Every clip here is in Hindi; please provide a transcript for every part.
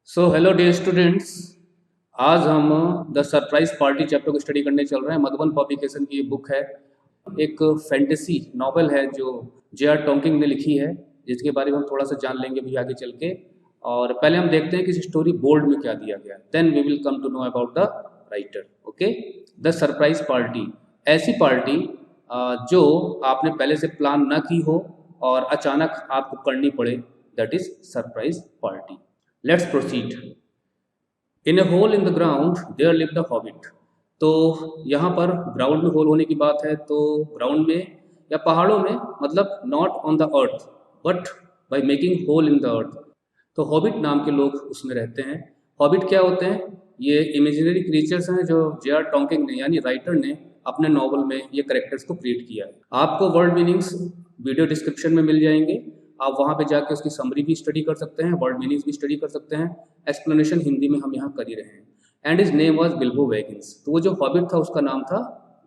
So hello dear students. आज हम द सरप्राइज पार्टी चैप्टर को स्टडी करने चल रहे हैं। मधुबन पब्लिकेशन की ये बुक है। एक फैंटेसी नॉवल है जो जे.आर. टोकिंग ने लिखी है, जिसके बारे में हम थोड़ा सा जान लेंगे भी आगे चल के। और पहले हम देखते हैं कि स्टोरी बोर्ड में क्या दिया गया है, then we will come to know about the writer. Okay. The surprise party, ऐसी पार्टी जो आपने पहले से प्लान ना की हो और अचानक आपको करनी पड़े, that is surprise party. Let's proceed. In a hole in the ground there lived a hobbit. तो यहाँ पर ग्राउंड में होल होने की बात है, तो ग्राउंड में या पहाड़ों में, मतलब not on the earth but by making hole in the earth. तो हॉबिट नाम के लोग उसमें रहते हैं। हॉबिट क्या होते हैं? ये इमेजिनरी क्रिएचर्स हैं जो जे.आर. टोकिंग ने यानी राइटर ने अपने नॉवल में ये करेक्टर्स को क्रिएट किया है। आपको वर्ड मीनिंग्स वीडियो डिस्क्रिप्शन में मिल जाएंगे, आप वहाँ पे जाके उसकी समरी भी स्टडी कर सकते हैं, वर्ड मीनिंग्स भी स्टडी कर सकते हैं। एक्सप्लेनेशन हिंदी में हम यहाँ कर ही रहे हैं। And his name was Bilbo Baggins. तो वो जो हॉबिट था उसका नाम था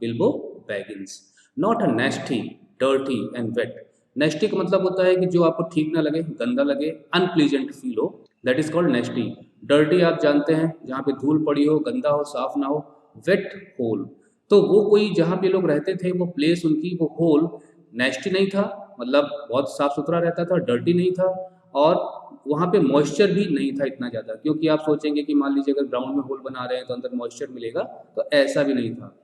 Bilbo Baggins. Not a nasty, dirty and wet. Nasty का मतलब होता है कि जो आपको ठीक ना लगे, गंदा लगे, अनप्लीजेंट फील हो, दैट इज कॉल्ड नेस्टी। डर्टी आप जानते हैं, जहाँ पे धूल पड़ी हो, गंदा हो, साफ ना हो। Wet, hole. तो वो कोई जहाँ पे लोग रहते थे, वो प्लेस उनकी, वो होल नेस्टी नहीं था, मतलब बहुत साफ सुथरा रहता था, डर्टी नहीं था, और वहाँ पे मॉइस्चर भी नहीं था इतना ज़्यादा। क्योंकि आप सोचेंगे कि मान लीजिए अगर ग्राउंड में होल बना रहे हैं तो अंदर मॉइस्चर मिलेगा, तो ऐसा भी नहीं था।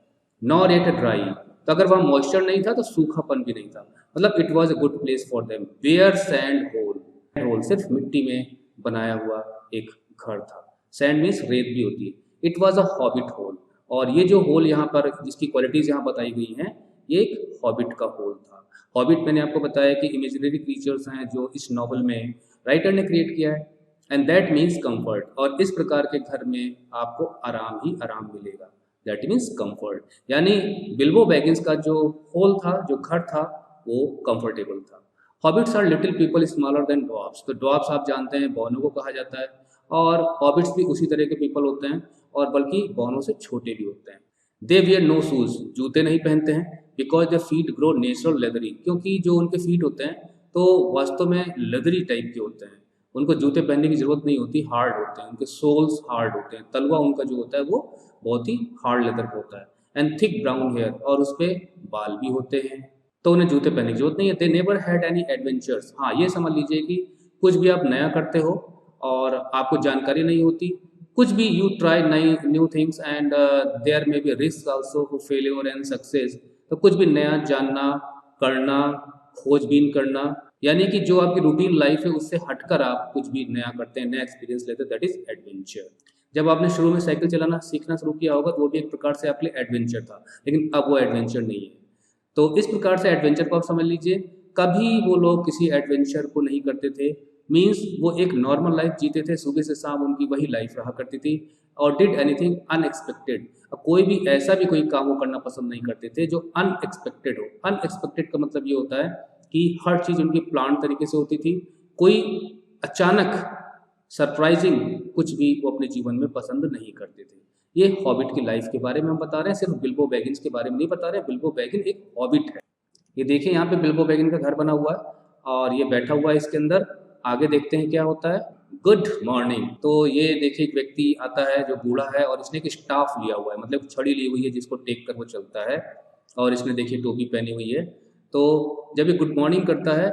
Nor yet dry. तो अगर वहाँ मॉइस्चर नहीं था तो सूखापन भी नहीं था। मतलब it was a good place for them. Where sand hole. Hole सिर्फ मिट्टी में बनाया हुआ एक घर था। सैंड मीन्स रेत भी होती है। It was a hobbit hole. और ये जो होल यहाँ पर जिसकी क्वालिटीज यहाँ बताई गई हैं, ये एक हॉबिट का होल था। हॉबिट मैंने आपको बताया कि इमेजिनरी क्रीचर्स हैं जो इस नॉवल में राइटर ने क्रिएट किया है। And that means comfort. और इस प्रकार के घर में आपको आराम ही आराम मिलेगा, दैट मीन्स कंफर्ट। यानी बिल्बो बैगिंस का जो होल था, जो घर था, वो कंफर्टेबल था। Hobbits are little people smaller than dwarfs. तो ड्वार्फ्स आप जानते हैं बौनों को कहा जाता है, और हॉबिट्स भी उसी तरह के पीपल होते हैं, और बल्कि बौनों से छोटे भी होते हैं। They wear no shoes. जूते नहीं पहनते हैं। Because the feet grow natural leathery. क्योंकि जो उनके फीट होते हैं तो वास्तव में लेदरी टाइप के होते हैं, उनको जूते पहनने की जरूरत नहीं होती, हार्ड होते हैं, उनके सोल्स हार्ड होते हैं, तलवा उनका जो होता है वो बहुत ही हार्ड लेदर का होता है। एंड थिक ब्राउन हेयर, और उस पर बाल भी होते हैं, तो उन्हें जूते पहनने की जरूरत नहीं है। They never had any adventures. हाँ, ये समझ लीजिए कि कुछ भी आप नया करते हो और आपको जानकारी नहीं होती, कुछ भी यू ट्राई नई new things and there may be risk also for failure and success. तो कुछ भी नया जानना, करना, खोजबीन करना, यानी कि जो आपकी रूटीन लाइफ है उससे हटकर आप कुछ भी नया करते हैं, नया एक्सपीरियंस लेते हैं, दैट इज एडवेंचर। जब आपने शुरू में साइकिल चलाना सीखना शुरू किया होगा तो वो भी एक प्रकार से आपके लिए एडवेंचर था, लेकिन अब वो एडवेंचर नहीं है। तो इस प्रकार से एडवेंचर को आप समझ लीजिए। कभी वो लोग किसी एडवेंचर को नहीं करते थे, मीन्स वो एक नॉर्मल लाइफ जीते थे, सुबह से शाम उनकी वही लाइफ रहा करती थी। और डिड एनीथिंग अनएक्सपेक्टेड। अब कोई भी ऐसा भी कोई काम वो करना पसंद नहीं करते थे जो अनएक्सपेक्टेड हो। अनएक्सपेक्टेड का मतलब ये होता है कि हर चीज़ उनकी प्लान तरीके से होती थी, कोई अचानक सरप्राइजिंग कुछ भी वो अपने जीवन में पसंद नहीं करते थे। ये हॉबिट की लाइफ के बारे में हम बता रहे हैं, सिर्फ बिल्बो बैगिंस के बारे में नहीं बता रहे हैं। बिल्बो बैगिन एक हॉबिट है। ये देखिए यहाँ पे बिल्बो बैगिन का घर बना हुआ है और ये बैठा हुआ है इसके अंदर। आगे देखते हैं क्या होता है। Good morning. तो ये देखिए एक व्यक्ति आता है जो बूढ़ा है, और इसने एक स्टाफ लिया हुआ है, मतलब छड़ी ली हुई है जिसको टेक कर वो चलता है, और इसने देखिए टोपी पहनी हुई है। तो जब ये गुड मॉर्निंग करता है,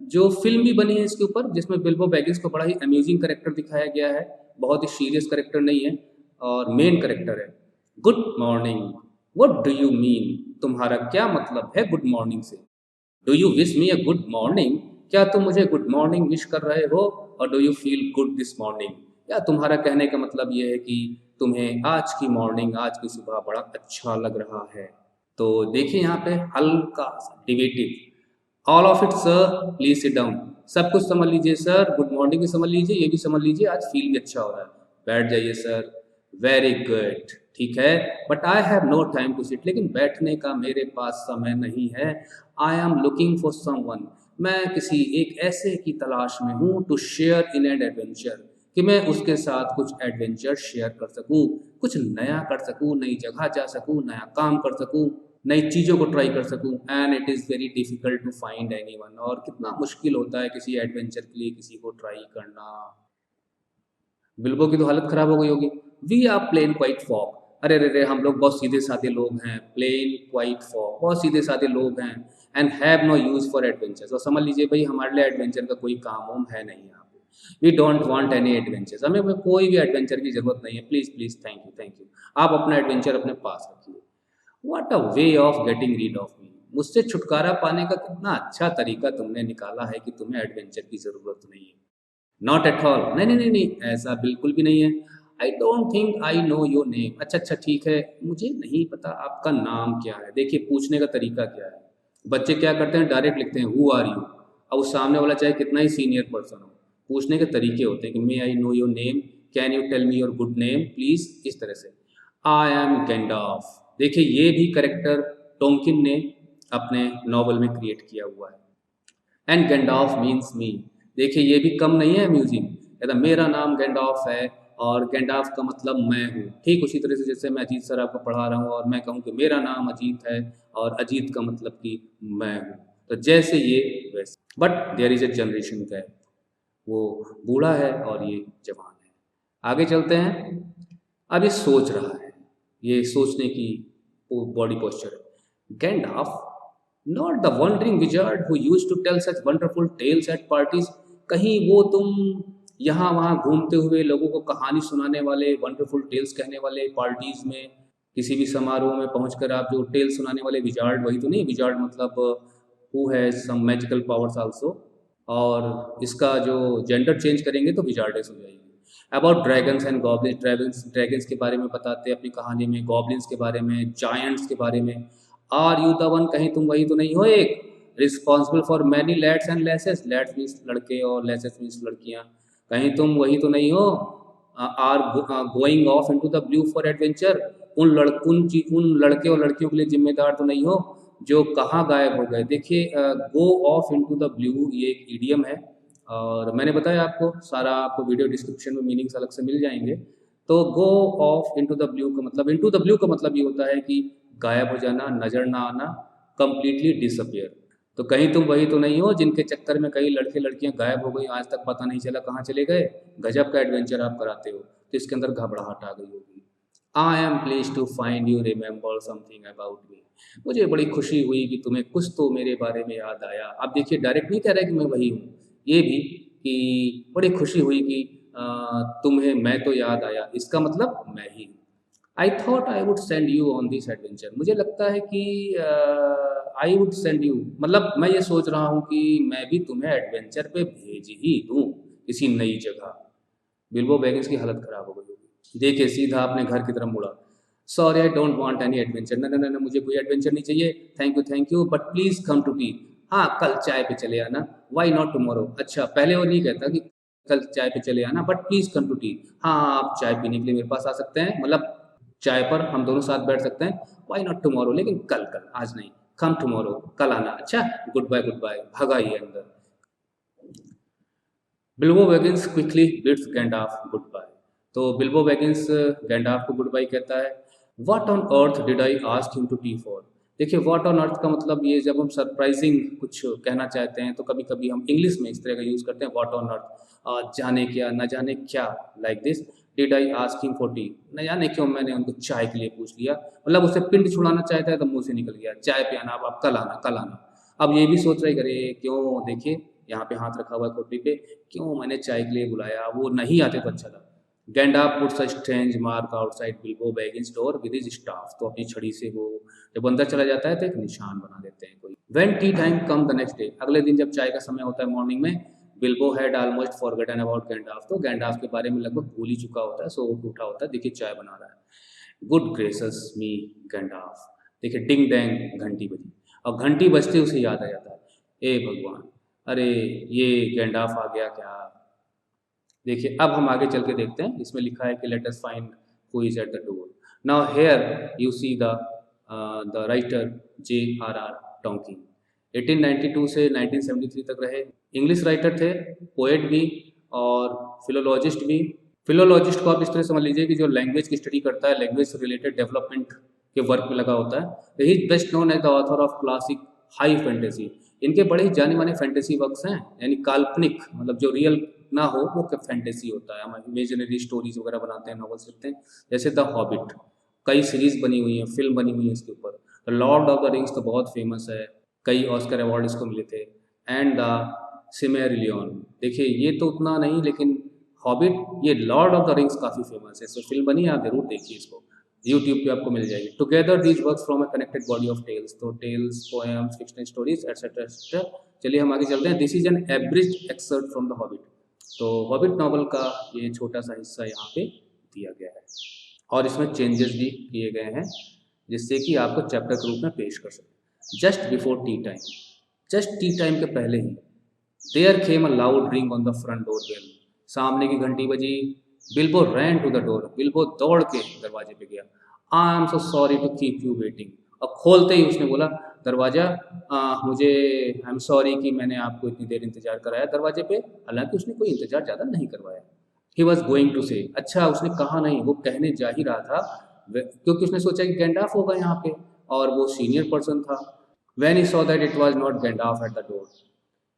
जो फिल्म भी बनी है इसके ऊपर जिसमें बिल्बो बैगिंस को बड़ा ही अम्यूजिंग करेक्टर दिखाया गया है, बहुत ही सीरियस करेक्टर नहीं है और मेन करेक्टर है। Good morning, what do you mean? तुम्हारा क्या मतलब है गुड मॉर्निंग से? Do you wish me a good morning? क्या तुम मुझे गुड मॉर्निंग विश कर रहे हो? और do you feel good this morning? या तुम्हारा कहने का मतलब ये है कि तुम्हें आज की मॉर्निंग, आज की सुबह बड़ा अच्छा लग रहा है? तो देखिए यहाँ पे हल्का सा डिबेटिव। All of it sir, please sit down. सब कुछ समझ लीजिए सर, गुड मॉर्निंग भी समझ लीजिए, ये भी समझ लीजिए, आज फील भी अच्छा हो रहा है, बैठ जाइए सर। वेरी गुड, ठीक है, but I have no time to sit. लेकिन बैठने का मेरे पास समय नहीं है। I am looking for someone. मैं किसी एक ऐसे की तलाश में हूँ, to share in an adventure, कि मैं उसके साथ कुछ एडवेंचर शेयर कर सकूँ, कुछ नया कर सकूँ, नई जगह जा सकूँ, नया काम कर सकूँ, नई चीज़ों को ट्राई कर सकूँ। And it is very difficult to find anyone. और कितना मुश्किल होता है किसी एडवेंचर के लिए किसी को ट्राई करना। बिल्बो की तो हालत खराब हो गई होगी। We are plain quiet folk, अरे रे रे हम लोग बहुत सीधे साधे लोग हैं, प्लेन क्वाइट फॉग, बहुत सीधे साधे लोग हैं, and have no use for adventures, और समझ लीजिए भाई हमारे लिए एडवेंचर का कोई काम वाम है नहीं यहाँ पे। We don't want any adventures, हमें कोई भी एडवेंचर की ज़रूरत नहीं है, प्लीज़ प्लीज़ थैंक यू, आप अपना एडवेंचर अपने पास रखिए। What a way of getting read of me, मुझसे छुटकारा पाने का कितना अच्छा तरीका तुमने निकाला है कि तुम्हें एडवेंचर की ज़रूरत नहीं है। नॉट एट ऑल, नहीं नहीं नहीं नहीं, ऐसा बिल्कुल भी नहीं है। I don't think I know your name, अच्छा अच्छा ठीक है, मुझे नहीं पता आपका नाम क्या है। देखिए पूछने का तरीका क्या है, बच्चे क्या करते हैं डायरेक्ट लिखते हैं हु आर यू, अब उस सामने वाला चाहे कितना ही सीनियर पर्सन हो, पूछने के तरीके होते हैं कि may I know your name, can you tell me your good name please, इस तरह से। आई एम गैंडॉल्फ, देखिए ये भी करेक्टर टोल्किन ने अपने नॉवल में क्रिएट किया हुआ है। एंड गैंडॉल्फ मीन्स मी, देखिए ये भी कम नहीं है अम्यूजिंग, कहता मेरा नाम गैंडॉल्फ है और गैंडॉल्फ का मतलब मैं हूँ। ठीक उसी तरह से जैसे मैं अजीत सर आपको पढ़ा रहा हूँ और मैं कहूँ कि मेरा नाम अजीत है और अजीत का मतलब कि मैं हूँ, तो जैसे ये वैसे। But there is a generation gap, वो बूढ़ा है और ये जवान है। आगे चलते हैं, अब ये सोच रहा है, ये सोचने की बॉडी पोस्चर है। Gandalf, not the wandering wizard who used to tell such wonderful tales at parties, कहीं वो तुम यहाँ वहाँ घूमते हुए लोगों को कहानी सुनाने वाले, वंडरफुल टेल्स कहने वाले, पार्टीज में किसी भी समारोह में पहुंचकर आप जो टेल सुनाने वाले विजार्ड, वही तो नहीं? विजार्ड मतलब who has some magical powers also, और इसका जो जेंडर चेंज करेंगे तो विजार्डेस हो जाएगी। About dragons and goblins, dragons dragons के बारे में बताते हैं अपनी कहानी में, गॉब्लिन्स के बारे में, जायंट्स के बारे में। आर यू द वन, कहीं तुम वही तो नहीं हो एक, responsible for many lads and laces, lads means लड़के और लेसेस मीन्स लड़कियाँ, कहीं तुम वही तो नहीं हो। Are going off into the blue for adventure, उन लड़के और लड़कियों के लिए जिम्मेदार तो नहीं हो जो कहाँ गायब हो गए। देखिए गो ऑफ इनटू द ब्लू ये एक इडियम है, और मैंने बताया आपको, सारा आपको वीडियो डिस्क्रिप्शन में मीनिंग्स अलग से मिल जाएंगे। तो गो ऑफ इनटू द ब्लू का मतलब, इनटू द ब्लू का मतलब ये होता है कि गायब हो जाना, नज़र ना आना, कंप्लीटली डिसअपियर। तो कहीं तुम वही तो नहीं हो जिनके चक्कर में कई लड़के लड़कियां गायब हो गई, आज तक पता नहीं चला कहाँ चले गए। गजब का एडवेंचर आप कराते हो, तो इसके अंदर घबराहट आ गई होगी। I am pleased to find you remember something about me, मुझे बड़ी खुशी हुई कि तुम्हें कुछ तो मेरे बारे में याद आया। अब देखिए डायरेक्ट नहीं कह रहा है कि मैं वही हूँ, ये भी कि बड़ी खुशी हुई कि तुम्हें मैं तो याद आया, इसका मतलब मैं ही। I thought I would send you on this adventure, मुझे लगता है कि आई वुड सेंड यू, मतलब मैं ये सोच रहा हूँ कि मैं भी तुम्हें एडवेंचर पे भेज ही दूँ किसी नई जगह। बिल्बो बैगिंस की हालत खराब हो गई होगी, देखिए सीधा अपने घर की तरफ मुड़ा। Sorry I don't want any adventure, ना ना ना, मुझे कोई एडवेंचर नहीं चाहिए, thank you but please come to tea, हाँ कल चाय पे चले आना, वाई नॉट टुमारो, अच्छा पहले वो नहीं कहता कि कल चाय पे चले आना, but please come to tea, हाँ आप चाय पीने के लिए मेरे पास आ सकते हैं, मतलब चाय पर हम दोनों साथ बैठ सकते हैं, वाई नॉट टुमारो, लेकिन कल कल आज नहीं, कम टुमारो कल आना, अच्छा गुड बाय, भगा ये अंदर। Bilbo Baggins quickly bids Gandalf goodbye, तो बिल्बो बैगिंस गैंडॉल्फ को गुड बाय कहता है। What on earth did I ask him to tea for, देखिए व्हाट ऑन अर्थ का मतलब ये, जब हम सरप्राइजिंग कुछ कहना चाहते हैं तो कभी कभी हम इंग्लिश में इस तरह का यूज़ करते हैं, व्हाट ऑन अर्थ, जाने क्या न जाने क्या, like this, did I ask him for T, न जाने क्यों मैंने उनको चाय के लिए पूछ लिया, मतलब उसे पिंड छुड़ाना चाहता है तो मुंह से निकल गया चाय पे आना, अब आप कल आना कल आना। अब ये भी सोच रहे करे क्यों, देखिए यहाँ पे हाथ रखा हुआ है खोपड़ी पे, क्यों मैंने चाय के लिए बुलाया, वो नहीं आते तो अच्छा था। Gandalf puts a strange mark outside Bilbo Baggins door with his staff, तो अपनी छड़ी से वो जब अंदर चला जाता है तो एक निशान बना देते हैं कोई। When T time come the next day, अगले दिन जब चाय का समय होता है मॉर्निंग में, Bilbo had almost forgotten about Gandalf, तो गैंडॉल्फ के बारे में लगभग भूल ही चुका होता है, सो उठा होता है, देखिए चाय बना रहा है। गुड ग्रेसस मी गैंडॉल्फ, देखिए डिंग डैंग घंटी बजी, और घंटी बजते उसे याद आ जाता है, ए भगवान, अरे ये गैंडॉल्फ आ गया क्या। देखिए अब हम आगे चल के देखते हैं, इसमें लिखा है कि let us find who is eight the door. Now here you see the writer J.R.R. Tolkien 1892 से 1973 तक रहे, इंग्लिश राइटर थे, पोएट भी और फिलोलॉजिस्ट भी। फिलोलॉजिस्ट को आप इस तरह समझ लीजिए कि जो लैंग्वेज की स्टडी करता है, लैंग्वेज से रिलेटेड डेवलपमेंट के वर्क में लगा होता है। He is best known as the author of classic high fantasy, इनके बड़े ही जाने माने फैंटेसी वर्क्स हैं, यानी काल्पनिक, मतलब जो रियल ना हो वो फैंटेसी होता है। हम इमेजिनरी स्टोरीज वगैरह बनाते हैं, नॉवेल्स लिखते हैं। जैसे द हॉबिट, कई सीरीज बनी हुई हैं, फिल्म बनी हुई है इसके ऊपर। The Lord of the rings तो बहुत फेमस है, कई ऑस्कर अवार्ड इसको मिले थे। एंड द सिमेरिलियन, देखिए ये तो उतना नहीं, लेकिन हॉबिट, ये लॉर्ड ऑफ द रिंग्स काफ़ी फेमस है, इसमें फिल्म बनी है, आप जरूर देखिए इसको, यूट्यूब पे आपको मिल जाएगी। Together these works from a connected body of tales, तो tales, poems, fictional stories etcetera etcetera. चलिए हम आगे चलते हैं। This is an abridged excerpt from the Hobbit, तो हॉबिट नॉवल का ये छोटा सा हिस्सा यहाँ पे दिया गया है और इसमें चेंजेस भी किए गए हैं जिससे कि आपको चैप्टर के रूप में पेश कर सकें। Just before tea time, just tea time के पहले ही, there came a loud ring on the front door bell, सामने की घंटी बजी। Bilbo ran to the door, Bilbo दौड़ के दरवाजे पे गया। I am so sorry to keep you waiting, और खोलते ही उसने बोला दरवाज़ा, मुझे आई एम सॉरी कि मैंने आपको इतनी देर इंतजार कराया दरवाजे पे, हालांकि उसने कोई इंतजार ज़्यादा नहीं करवाया। ही वॉज गोइंग टू से, अच्छा उसने कहा नहीं, वो कहने जा ही रहा था, क्योंकि उसने सोचा कि गैंडाफ होगा यहाँ पे और वो सीनियर पर्सन था। When he saw that it was not Gandalf at the door,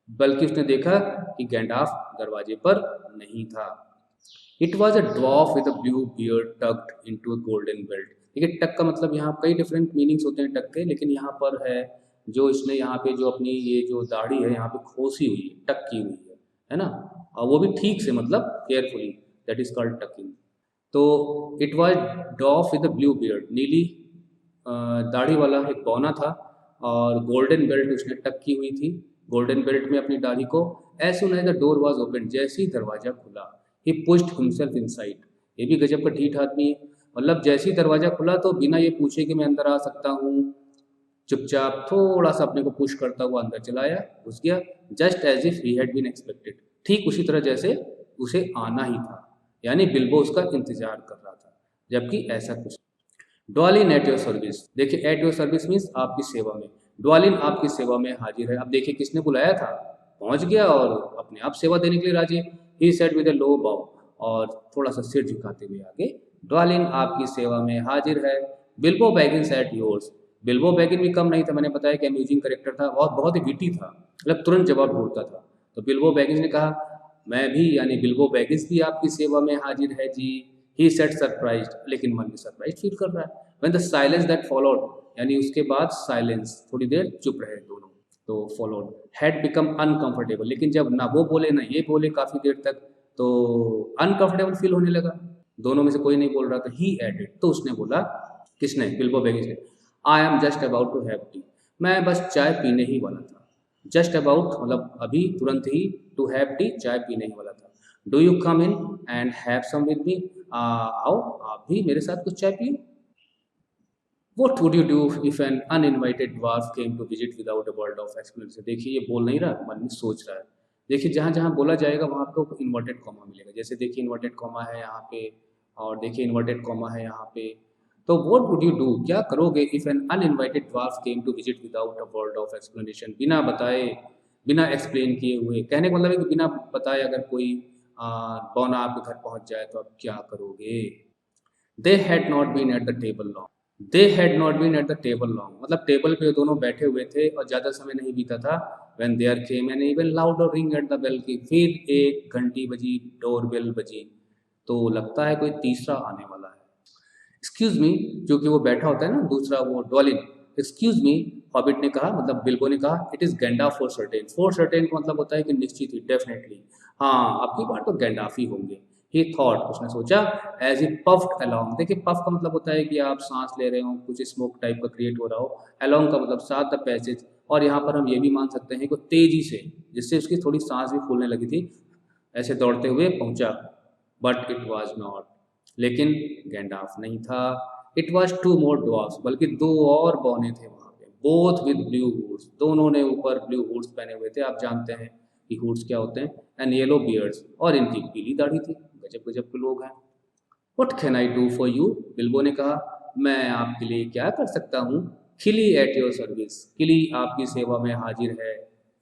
बल्कि उसने देखा कि गैंडाफ दरवाजे पर नहीं था। It was a dwarf with a blue beard tucked into a golden belt. देखिए टक का मतलब यहाँ कई डिफरेंट मीनिंग्स होते हैं टक के, लेकिन यहाँ पर है जो इसने यहाँ पे जो अपनी ये जो दाढ़ी है यहाँ पे खोसी हुई है, टक की हुई है ना, और वो भी ठीक से, मतलब carefully, that is called tucking. तो it was dwarf with a blue beard, नीली दाढ़ी वाला एक बौना था, और गोल्डन बेल्ट उसने टक की हुई थी गोल्डन बेल्ट में अपनी दाढ़ी को। As soon as the door was open, जैसे ही दरवाजा खुला, ही पुश्ड हिमसेल्फ इनसाइड, ये भी गजब का ढीठ आदमी है, मतलब जैसे ही दरवाजा खुला तो बिना ये पूछे कि मैं अंदर आ सकता हूँ, चुपचाप थोड़ा सा अपने को पुश करता हुआ अंदर चला आया, घुस गया। Just as if he had been expected, ठीक उसी तरह जैसे उसे आना ही था, यानी बिल्बो उसका इंतजार कर रहा था, जबकि ऐसा कुछ। ड्वालिन एट योर सर्विस, देखिए एट योर सर्विस मीन्स आपकी सेवा में, ड्वालिन आपकी सेवा में हाजिर है। अब देखिए किसने बुलाया था, पहुंच गया और अपने आप सेवा देने के लिए राजी। ही सेड विद अ लो बाउ, और थोड़ा सा सिर झुकाते हुए आगे, ड्वालिन आपकी सेवा में हाजिर है। बिल्बो बैगिंस एट योर्स, बिल्बो बैगिन भी कम नहीं था, मैंने बताया कि अम्यूजिंग करेक्टर था और बहुत ही विटी था, मतलब तुरंत जवाब ढूंढता था। तो बिल्बो बैगिंस ने कहा मैं भी, यानी बिल्बो बैगिंस भी आपकी सेवा में हाजिर है जी। ही सेट सरप्राइज्ड, लेकिन मन में सरप्राइज फील कर रहा है। When the silence that followed, यानी उसके बाद साइलेंस, थोड़ी देर चुप रहे दोनों, तो फॉलोड हैड बिकम अनकंफर्टेबल, लेकिन जब ना वो बोले ना ये बोले काफ़ी देर तक, तो अनकंफर्टेबल फील होने लगा, दोनों में से कोई नहीं बोल रहा था। ही एडेड, तो उसने बोला, किसने, बिल्बो बैगिंस ने, I am just about to have tea, मैं बस चाय पीने ही वाला था। जस्ट अबाउट मतलब अभी, तुरंत ही, टू हैव टी चाय पीने ही वाला था। Do you come in and have some with me, आओ आप भी मेरे साथ कुछ चाय पियो। What would you do if an uninvited dwarf came to visit without a word of explanation? देखिए ये बोल नहीं रहा, मन में सोच रहा है। देखिए जहाँ जहाँ बोला जाएगा वहाँ आपको इन्वर्टेड कॉमा मिलेगा, जैसे देखिए इन्वर्टेड कॉमा है यहाँ पे, और देखिए इन्वर्टेड कॉमा है यहाँ पे। तो what would you do, क्या करोगे, if an uninvited dwarf came to visit without a word of explanation, बिना बताए, बिना एक्सप्लेन किए हुए, कहने का मतलब है कि बिना बताए अगर कोई बौना आपके घर पहुँच जाए तो आप क्या करोगे। They had not been at the table long, they had not been at the table long, मतलब टेबल पे दोनों बैठे हुए थे और ज़्यादा समय नहीं बीता था। When there came an even louder ring at the bell, की फिर एक घंटी बजी, डोर बेल बजी, तो लगता है कोई तीसरा आने वाला है। एक्सक्यूज मी, जो कि वो बैठा होता है ना दूसरा, वो डॉलिन, एक्सक्यूज मी, हॉबिट ने कहा, मतलब बिल्बो ने कहा, it is Gandalf for certain, for certain का मतलब होता है कि निश्चित ही, डेफिनेटली, हाँ आपकी बार तो गैंडाफ ही होंगे। ही थॉट, उसने सोचा, एज ही पफ्ड अलॉन्ग, देखिए पफ का मतलब होता है कि आप सांस ले रहे हो, कुछ स्मोक टाइप का क्रिएट हो रहा हो, अलॉन्ग का मतलब साथ द पैसेज, और यहाँ पर हम ये भी मान सकते हैं कि तेजी से, जिससे उसकी थोड़ी सांस भी फूलने लगी थी, ऐसे दौड़ते हुए पहुंचा। बट इट वॉज नॉट, लेकिन गैंडाफ नहीं था। It was two more dwarves, बल्कि दो और बौने थे वहाँ पे, बोथ विद ब्लू हुड्स, दोनों ने ऊपर ब्लू हुड्स पहने हुए थे, आप जानते हैं कि हुड्स क्या होते हैं, एंड येलो बियर्ड्स, और इनकी पीली दाढ़ी थी। गजब गजब के लोग हैं। What can I do for you, Bilbo ने कहा, मैं आपके लिए क्या कर सकता हूँ। खिली एट योर सर्विस, खिली आपकी सेवा में हाजिर है,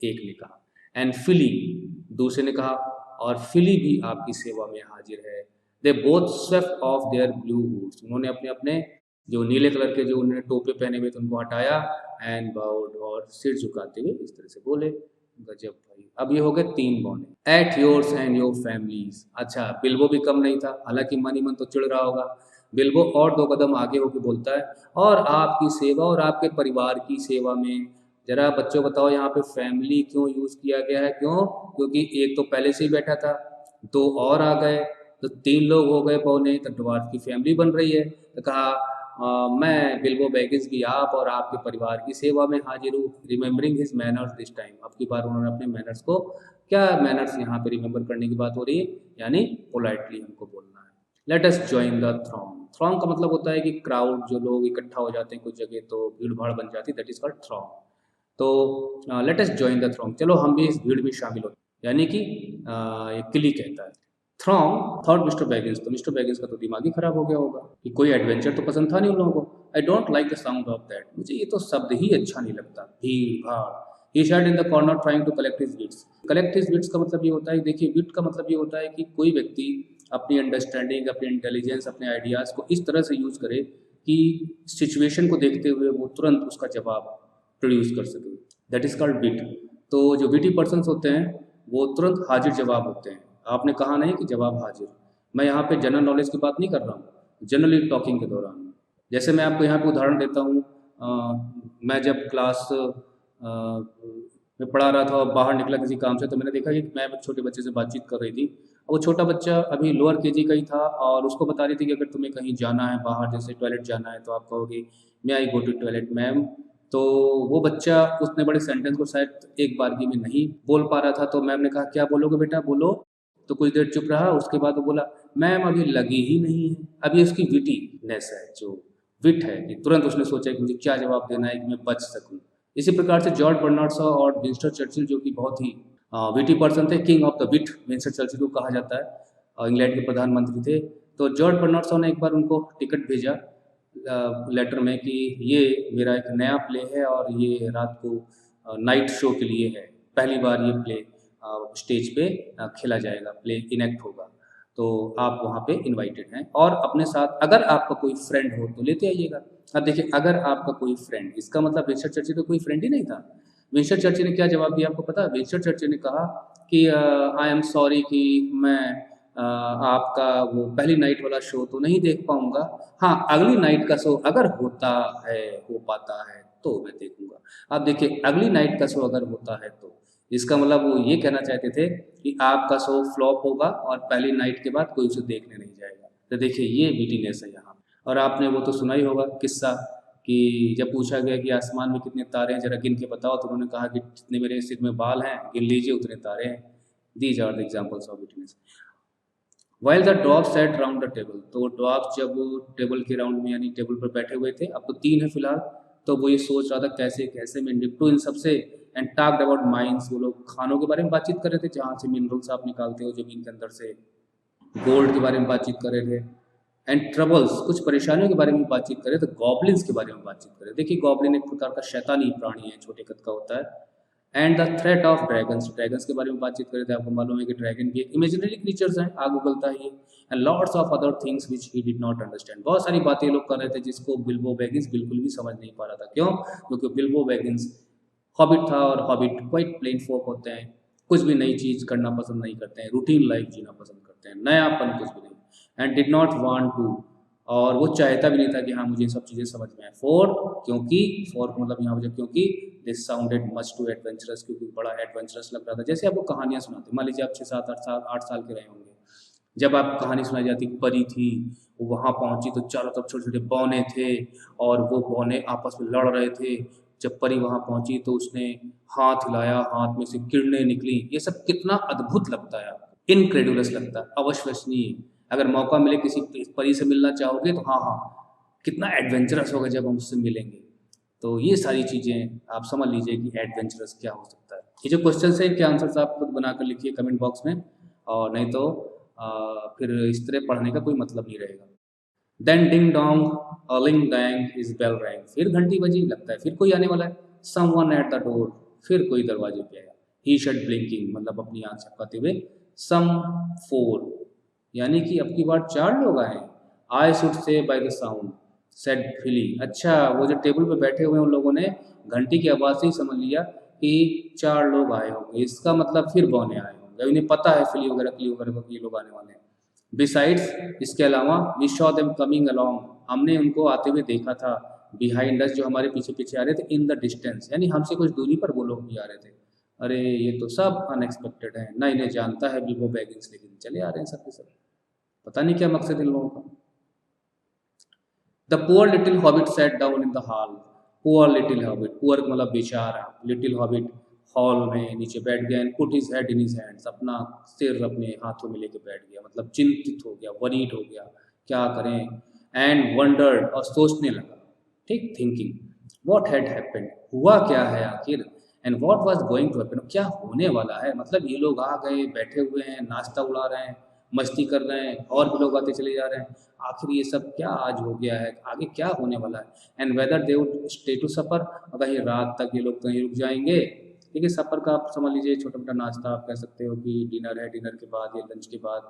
एक ने कहा। एंड फिली, दूसरे ने कहा, और फिली भी आपकी सेवा में हाजिर है। They both swept of their blue hoods, उन्होंने अपने अपने जो नीले कलर के जो उन्होंने टोपे पहने हुए थे उनको हटाया, एंड बाउड, और सिर झुकाते हुए इस तरह से बोले, गजब भाई। अब ये हो गए 3 बौने। At yours and your families. अच्छा, बिल्बो भी कम नहीं था, हालांकि मन ही मन तो चिढ़ रहा होगा। बिल्बो और 2 कदम आगे होके बोलता है, और आपकी सेवा और आपके परिवार की सेवा में। जरा बच्चों बताओ यहाँ पे फैमिली क्यों यूज किया गया है? क्यों? क्योंकि एक तो पहले से ही बैठा था, 2 और आ गए, तो 3 लोग हो गए पौने, तो ड्वार्फ की फैमिली बन रही है। तो कहा मैं बिल्बो बैगिंस भी आप और आपके परिवार की सेवा में हाजिर हूँ, remembering his manners this time. अब की बार उन्होंने अपने मैनर्स को, क्या मैनर्स यहाँ पे रिमेंबर करने की बात हो रही है, यानी पोलाइटली हमको बोलना है। Let us join the throng. Throng का मतलब होता है कि क्राउड, जो लोग इकट्ठा हो जाते हैं कुछ जगह तो भीड़ भाड़ बन जाती है, दैट इज कॉल्ड थ्रॉन्ग। तो let us join the throng, चलो हम भी इस भीड़ में शामिल होते हैं, यानी कि ये किली कहता है। थ्रॉन्ग थॉट मिस्टर बैगिंस, तो मिस्टर बैगिंस का तो दिमाग ही खराब हो गया होगा कि कोई एडवेंचर तो पसंद था नहीं उन लोगों को। I don't like the sound of that, मुझे ये तो शब्द ही अच्छा नहीं लगता, भीड़ भाड़। He sat in the corner trying to collect his wits. Collect his wits का मतलब ये होता है, देखिए विट का मतलब ये होता है कि कोई व्यक्ति अपनी अंडरस्टैंडिंग, अपनी इंटेलिजेंस, अपने आइडियाज़ को इस तरह से यूज़ करे कि सिचुएशन को देखते हुए वो तुरंत उसका जवाब प्रोड्यूस कर सके, दैट इज़ कॉल्ड विट। तो जो विटी पर्सनस होते हैं वो तुरंत हाजिर जवाब होते हैं। आपने कहा नहीं कि जवाब हाजिर। मैं यहाँ पे जनरल नॉलेज की बात नहीं कर रहा हूँ, जनरली टॉकिंग के दौरान। जैसे मैं आपको यहाँ पे उदाहरण देता हूँ, मैं जब क्लास में पढ़ा रहा था और बाहर निकला किसी काम से, तो मैंने देखा कि मैम एक छोटे बच्चे से बातचीत कर रही थी। वो छोटा बच्चा अभी लोअर केजी का ही था और उसको बता रही थी कि अगर तुम्हें कहीं जाना है बाहर, जैसे टॉयलेट जाना है, तो आप कहोगे मे आई गो टू टॉयलेट मैम। तो वो बच्चा उतने बड़े सेंटेंस को शायद एक बारगी में नहीं बोल पा रहा था, तो मैम ने कहा क्या बोलोगे बेटा, बोलो। तो कुछ देर चुप रहा, उसके बाद वो बोला मैम अभी लगी ही नहीं है। अब ये उसकी विटीनेस है, जो विट है कि तुरंत उसने सोचा कि मुझे क्या जवाब देना है कि मैं बच सकूं। इसी प्रकार से जॉर्ज बर्नार्ड शॉ और विंस्टन चर्चिल, जो कि बहुत ही विटी पर्सन थे, king of the wheat Winston Churchill को कहा जाता है, और इंग्लैंड के प्रधानमंत्री थे। तो जॉर्ज बर्नार्ड शॉ ने एक बार उनको टिकट भेजा लेटर में कि ये मेरा एक नया प्ले है और ये रात को नाइट शो के लिए है, पहली बार ये प्ले स्टेज पे खेला जाएगा, प्ले इनेक्ट होगा, तो आप वहाँ पे इनवाइटेड हैं और अपने साथ अगर आपका कोई फ्रेंड हो तो लेते आइएगा। अब देखिए, अगर आपका कोई फ्रेंड, इसका मतलब विंस्टन चर्चिल तो कोई फ्रेंड ही नहीं था। विंस्टन चर्चिल ने क्या जवाब दिया आपको पता है? विंस्टन चर्चिल ने कहा कि आई एम सॉरी कि मैं आपका वो पहली नाइट वाला शो तो नहीं देख पाऊंगा, हाँ अगली नाइट का शो अगर होता है, हो पाता है तो मैं देखूंगा। अब देखिए, अगली नाइट का शो अगर होता है तो इसका मतलब वो ये कहना चाहते थे कि आपका शो फ्लॉप होगा और पहली नाइट के बाद कोई उसे देखने नहीं जाएगा। तो देखिए ये विटीनेस है यहाँ। और आपने वो तो सुना ही होगा किस्सा कि जब पूछा गया कि आसमान में कितने तारे हैं जरा गिन के बताओ, तो उन्होंने कहा कि जितने मेरे सिर में बाल हैं गिन लीजिए उतने तारे हैं। These are the examples of wittiness. While the dwarf sat round the table, तो ड्वार्फ जब टेबल के राउंड में यानी टेबल पर बैठे हुए थे, अब तो 3 है फिलहाल, तो वो ये सोच रहा था कैसे कैसे मैं निपटूं इन सबसे। एंड टॉक्ड अबाउट माइंस, वो लोग खानों के बारे में बातचीत कर रहे थे जहाँ से मिनरल्स आप निकालते हो जमीन के अंदर से, गोल्ड के बारे में बातचीत कर रहे थे। एंड ट्रबल्स, कुछ परेशानियों के बारे में बातचीत करें, तो गॉब्लिन्स के बारे में बातचीत करें। देखिए गॉब्लिन एक प्रकार का शैतानी प्राणी है, छोटे कद का होता है। And the threat of dragons, dragons के बारे में बातचीत कर रहे थे। आपको मालूम है कि ड्रैगन भी एक इमेजिनरी क्रीचर्स हैं, आग उगलता है ये। And lots of other things which he did not understand, बहुत सारी बातें लोग कर रहे थे जिसको बिल्बो बैगिंस बिल्कुल भी समझ नहीं पा रहा था। क्यों? क्योंकि बिल्बो बैगिंस हॉबिट था और हॉबिट क्वाइट प्लेन फोक होते हैं, कुछ भी नई चीज़ करना पसंद नहीं करते हैं, रूटीन लाइफ जीना पसंद करते हैं, नयापन कुछ भी नहीं। And did not want to, और वो चाहता भी नहीं था कि हाँ मुझे सब चीज़ें समझ में आए। फॉर, क्योंकि, फॉर मतलब यहाँ वजह क्योंकि this sounded much too adventurous, क्योंकि बड़ा एडवेंचरस लग रहा था। जैसे आपको कहानियाँ सुनाते, मान लीजिए आप 6, 7, 8 साल के रहे होंगे, जब आप कहानी सुनाई जाती, परी थी, वो वहाँ पहुँची तो चारों तरफ छोटे छोटे बौने थे और वो बौने आपस में लड़ रहे थे। जब परी वहाँ पहुँची तो उसने हाथ हिलाया, हाथ में से किरणें निकली। ये सब कितना अद्भुत लगता है, इनक्रेडुलस लगता है, अविश्वसनीय। अगर मौका मिले किसी परी से मिलना चाहोगे तो हाँ हाँ, कितना एडवेंचरस होगा जब हम उससे मिलेंगे। तो ये सारी चीज़ें आप समझ लीजिए कि एडवेंचरस क्या हो सकता है। ये जो क्वेश्चन है इनके आंसर्स आप खुद बनाकर लिखिए कमेंट बॉक्स में, और नहीं तो फिर इस तरह पढ़ने का कोई मतलब नहीं रहेगा। देन डिंग डोंग लिंग डैंग इज बेल रैंग, फिर घंटी बजी, लगता है फिर कोई आने वाला है। समवन एट द डोर, फिर कोई दरवाजे पे आया। ही शट ब्लिंकिंग, मतलब अपनी आंख झपकाते हुए। सम फोर, यानी कि अब की बार 4 लोग आए। I should say by the sound, said Fili, अच्छा वो जो टेबल पे बैठे हुए हैं उन लोगों ने घंटी की आवाज़ से ही समझ लिया 4 लोग आए होंगे, इसका मतलब फिर बौने आए होंगे, उन्हें पता है क्ली वगैरह को ये लोग आने वाले हैं। बिसाइड्स, इसके अलावा we saw them coming along, हमने उनको आते हुए देखा था। बिहाइंड अस, जो हमारे पीछे पीछे आ रहे थे। इन द डिस्टेंस, यानी हमसे कुछ दूरी पर वो लोग भी आ रहे थे। अरे ये तो सब अनएक्सपेक्टेड है, ना इन्हें जानता है बिल्बो बैगिंग्स, लेकिन चले आ रहे हैं सब के सब, पता नहीं क्या मकसद इन लोगों का। The poor little hobbit sat down in the hall, poor little hobbit, poor मतलब बेचारा, लिटिल हॉबिट हॉल में नीचे बैठ गया। And put his head in his hands, अपना सिर अपने हाथों में लेके बैठ गया, मतलब चिंतित हो गया, वरीड हो गया, क्या करें। एंड वंडर्ड, और सोचने लगा, ठीक, थिंकिंग, व्हाट हैड हैपेंड, हुआ क्या है आखिर। And what was going to happen, क्या होने वाला है। मतलब ये लोग आ गए, बैठे हुए हैं, नाश्ता उड़ा रहे हैं, मस्ती कर रहे हैं, और भी लोग आते चले जा रहे हैं। आखिर ये सब क्या आज हो गया है, आगे क्या होने वाला है। And whether they would stay to supper, अगर ये रात तक ये लोग कहीं रुक जाएंगे। ठीक है, सपर का आप समझ लीजिए छोटा मोटा नाश्ता, आप कह सकते हो कि डिनर है, डिनर के बाद या लंच के बाद।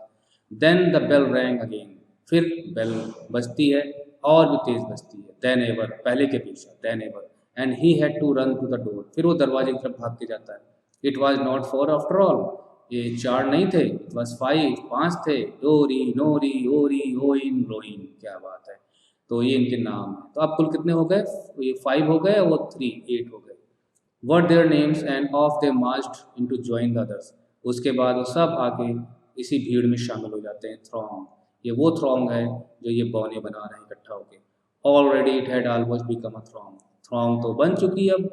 Then the bell rang again, फिर बेल बजती है, और भी तेज बजती है। देन एवर, पहले के पीछे, than ever. And he had to run to the door, फिर वो दरवाजे की तरफ भाग के जाता है। It was not for after all, ये 4 नहीं थे, इट वॉज 5 थे। डोरी, नोरी, ओरी, ओइन, रोइन, क्या बात है। तो ये इनके नाम है। तो अब कुल कितने हो गए, ये 5 हो गए, वो 3, 8 हो गए। What their names, and off they marched into join the others, उसके बाद वो सब आके इसी भीड़ में शामिल हो जाते हैं। throng, ये वो throng है जो ये बौने बना रहे हैं इकट्ठा होके। already it had almost become a throng तो बन चुकी अब।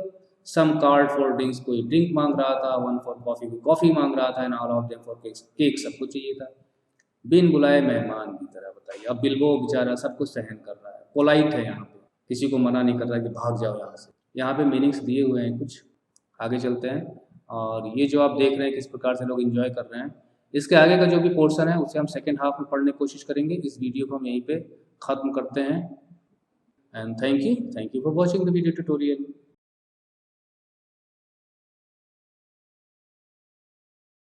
some called for drinks, कोई ड्रिंक मांग रहा था, one for coffee, कोई कॉफ़ी मांग रहा था, and all of them for cakes, cake सबको चाहिए था। बिन बुलाए मेहमान की तरह, बताइए। अब बिल्बो बेचारा सब कुछ सहन कर रहा है, पोलाइट है यहाँ पे, किसी को मना नहीं कर रहा है कि भाग जाओ यहाँ से। यहाँ पे मीनिंग्स दिए हुए हैं कुछ, आगे चलते हैं। और ये जो आप देख रहे हैं किस प्रकार से लोग एंजॉय कर रहे हैं, इसके आगे का जो भी पोर्शन है उसे हम सेकेंड हाफ में पढ़ने की कोशिश करेंगे। इस वीडियो को हम यहीं पे ख़त्म करते हैं। And thank you for watching the video tutorial.